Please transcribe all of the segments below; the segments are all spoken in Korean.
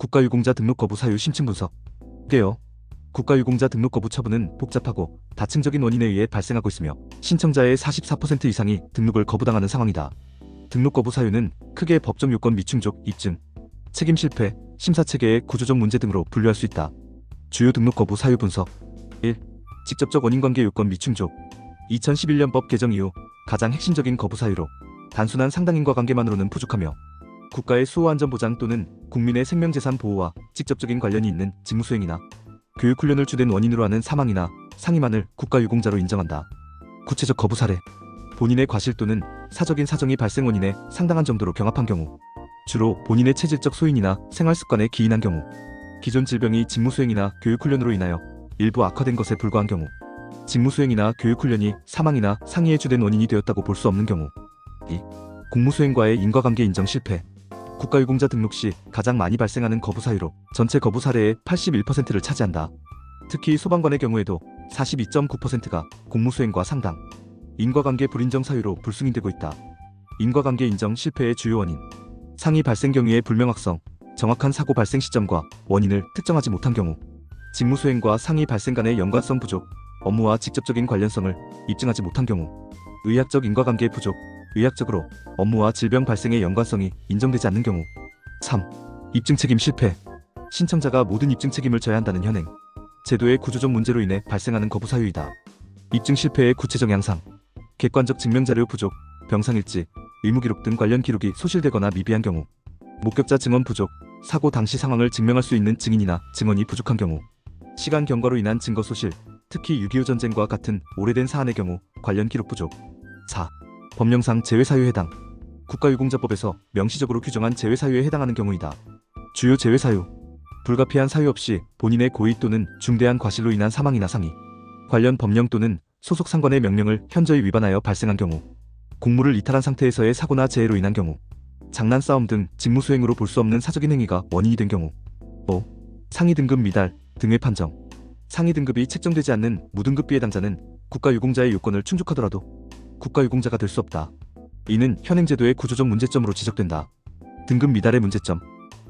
국가유공자 등록 거부 사유 심층 분석. 게요. 국가유공자 등록 거부 처분은 복잡하고 다층적인 원인에 의해 발생하고 있으며 신청자의 44% 이상이 등록을 거부당하는 상황이다. 등록 거부 사유는 크게 법정 요건 미충족, 입증, 책임 실패, 심사 체계의 구조적 문제 등으로 분류할 수 있다. 주요 등록 거부 사유 분석. 1. 직접적 원인관계 요건 미충족. 2011년 법 개정 이후 가장 핵심적인 거부 사유로 단순한 상당 인과관계만으로는 부족하며 국가의 수호안전보장 또는 국민의 생명재산 보호와 직접적인 관련이 있는 직무수행이나 교육훈련을 주된 원인으로 하는 사망이나 상임안을 국가유공자로 인정한다. 구체적 거부 사례. 본인의 과실 또는 사적인 사정이 발생 원인에 상당한 정도로 경합한 경우, 주로 본인의 체질적 소인이나 생활습관에 기인한 경우, 기존 질병이 직무수행이나 교육훈련으로 인하여 일부 악화된 것에 불과한 경우, 직무수행이나 교육훈련이 사망이나 상해의 주된 원인이 되었다고 볼 수 없는 경우. 2. 공무수행과의 인과관계 인정 실패. 국가유공자 등록 시 가장 많이 발생하는 거부 사유로 전체 거부 사례의 81%를 차지한다. 특히 소방관의 경우에도 42.9%가 공무수행과 상당, 인과관계 불인정 사유로 불승인되고 있다. 인과관계 인정 실패의 주요 원인. 상해 발생 경위의 불명확성, 정확한 사고 발생 시점과 원인을 특정하지 못한 경우, 직무수행과 상해 발생 간의 연관성 부족, 업무와 직접적인 관련성을 입증하지 못한 경우, 의학적 인과관계 부족, 의학적으로 업무와 질병 발생의 연관성이 인정되지 않는 경우. 3. 입증 책임 실패. 신청자가 모든 입증 책임을 져야 한다는 현행, 제도의 구조적 문제로 인해 발생하는 거부 사유이다. 입증 실패의 구체적 양상. 객관적 증명자료 부족, 병상일지, 의무기록 등 관련 기록이 소실되거나 미비한 경우, 목격자 증언 부족, 사고 당시 상황을 증명할 수 있는 증인이나 증언이 부족한 경우, 시간 경과로 인한 증거 소실, 특히 6.25 전쟁과 같은 오래된 사안의 경우 관련 기록 부족. 4. 법령상 제외사유에 해당. 국가유공자법에서 명시적으로 규정한 제외사유에 해당하는 경우이다. 주요 제외사유. 불가피한 사유 없이 본인의 고의 또는 중대한 과실로 인한 사망이나 상해, 관련 법령 또는 소속 상관의 명령을 현저히 위반하여 발생한 경우, 공무를 이탈한 상태에서의 사고나 재해로 인한 경우, 장난 싸움 등 직무수행으로 볼 수 없는 사적인 행위가 원인이 된 경우. 5. 상위 등급 미달, 등의 판정. 상위 등급이 책정되지 않는 무등급 비해당자는 국가유공자의 요건을 충족하더라도 국가유공자가 될 수 없다. 이는 현행제도의 구조적 문제점으로 지적된다. 등급 미달의 문제점.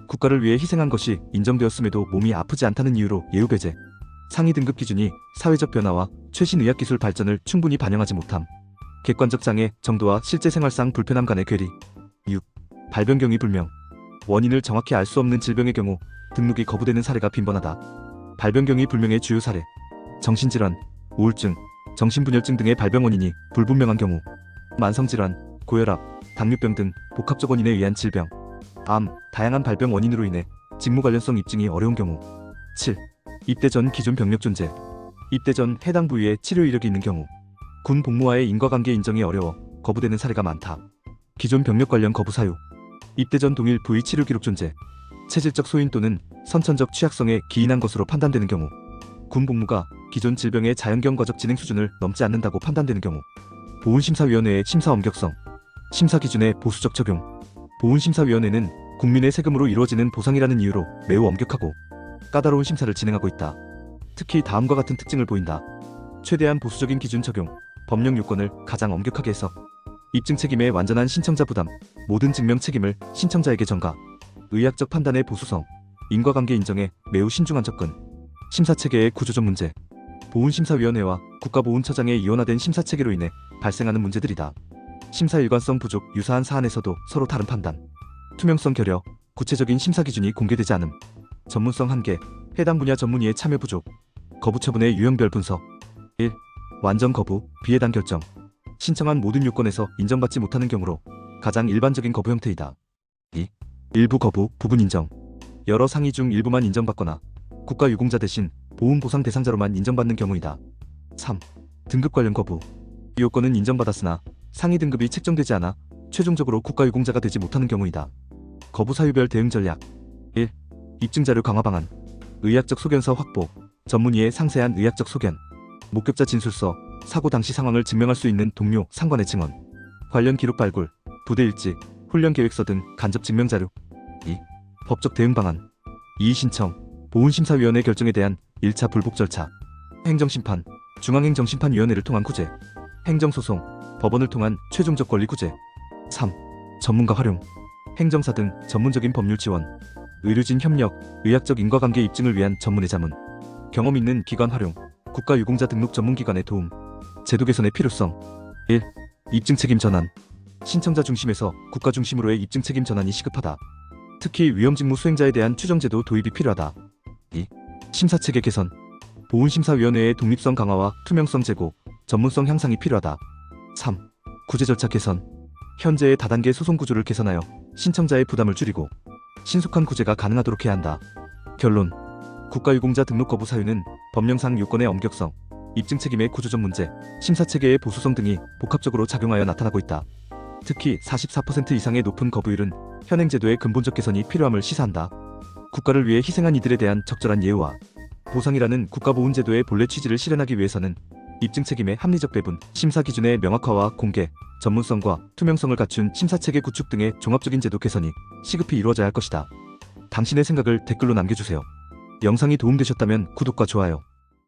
국가를 위해 희생한 것이 인정되었음에도 몸이 아프지 않다는 이유로 예우배제. 상위 등급 기준이 사회적 변화와 최신 의학기술 발전을 충분히 반영하지 못함. 객관적 장애 정도와 실제 생활상 불편함 간의 괴리. 6. 발병 경위 불명. 원인을 정확히 알 수 없는 질병의 경우 등록이 거부되는 사례가 빈번하다. 발병 경위 불명의 주요 사례. 정신질환, 우울증, 정신분열증 등의 발병 원인이 불분명한 경우, 만성질환, 고혈압, 당뇨병 등 복합적 원인에 의한 질병, 암, 다양한 발병 원인으로 인해 직무 관련성 입증이 어려운 경우. 7. 입대 전 기존 병력 존재. 입대 전 해당 부위에 치료 이력이 있는 경우, 군 복무와의 인과관계 인정이 어려워 거부되는 사례가 많다. 기존 병력 관련 거부 사유. 입대 전 동일 부위 치료 기록 존재, 체질적 소인 또는 선천적 취약성에 기인한 것으로 판단되는 경우, 군 복무가 기존 질병의 자연경과적 진행 수준을 넘지 않는다고 판단되는 경우, 보훈심사위원회의 심사 엄격성. 심사 기준의 보수적 적용. 보훈심사위원회는 국민의 세금으로 이루어지는 보상이라는 이유로 매우 엄격하고 까다로운 심사를 진행하고 있다. 특히 다음과 같은 특징을 보인다. 최대한 보수적인 기준 적용, 법령 요건을 가장 엄격하게 해서 입증 책임의 완전한 신청자 부담, 모든 증명 책임을 신청자에게 전가, 의학적 판단의 보수성, 인과관계 인정에 매우 신중한 접근, 심사체계의 구조적 문제. 보훈심사위원회와 국가보훈처장의 이원화된 심사체계로 인해 발생하는 문제들이다. 심사 일관성 부족, 유사한 사안에서도 서로 다른 판단, 투명성 결여, 구체적인 심사 기준이 공개되지 않음, 전문성 한계, 해당 분야 전문의의 참여 부족. 거부 처분의 유형별 분석. 1. 완전 거부, 비해당 결정. 신청한 모든 요건에서 인정받지 못하는 경우로 가장 일반적인 거부 형태이다. 2. 일부 거부, 부분 인정. 여러 상위 중 일부만 인정받거나 국가유공자 대신 보훈보상 대상자로만 인정받는 경우이다. 3. 등급 관련 거부. 이 요건은 인정받았으나 상위 등급이 책정되지 않아 최종적으로 국가유공자가 되지 못하는 경우이다. 거부 사유별 대응 전략. 1. 입증자료 강화 방안. 의학적 소견서 확보, 전문의의 상세한 의학적 소견, 목격자 진술서, 사고 당시 상황을 증명할 수 있는 동료, 상관의 증언, 관련 기록 발굴, 부대 일지, 훈련 계획서 등 간접 증명 자료. 2. 법적 대응 방안. 이의 신청, 보훈심사위원회 결정에 대한 1차 불복 절차, 행정심판, 중앙행정심판위원회를 통한 구제, 행정소송, 법원을 통한 최종적 권리 구제. 3. 전문가 활용, 행정사 등 전문적인 법률 지원, 의료진 협력, 의학적 인과관계 입증을 위한 전문의 자문, 경험 있는 기관 활용, 국가유공자 등록 전문기관의 도움, 제도 개선의 필요성. 1. 입증 책임 전환. 신청자 중심에서 국가 중심으로의 입증 책임 전환이 시급하다. 특히 위험직무 수행자에 대한 추정제도 도입이 필요하다. 2. 심사체계 개선. 보훈심사위원회의 독립성 강화와 투명성 제고, 전문성 향상이 필요하다. 3. 구제 절차 개선. 현재의 다단계 소송 구조를 개선하여 신청자의 부담을 줄이고 신속한 구제가 가능하도록 해야 한다. 결론. 국가유공자 등록 거부 사유는 법령상 요건의 엄격성, 입증 책임의 구조적 문제, 심사체계의 보수성 등이 복합적으로 작용하여 나타나고 있다. 특히 44% 이상의 높은 거부율은 현행 제도의 근본적 개선이 필요함을 시사한다. 국가를 위해 희생한 이들에 대한 적절한 예우와 보상이라는 국가보훈제도의 본래 취지를 실현하기 위해서는 입증 책임의 합리적 배분, 심사 기준의 명확화와 공개, 전문성과 투명성을 갖춘 심사체계 구축 등의 종합적인 제도 개선이 시급히 이루어져야 할 것이다. 당신의 생각을 댓글로 남겨주세요. 영상이 도움되셨다면 구독과 좋아요,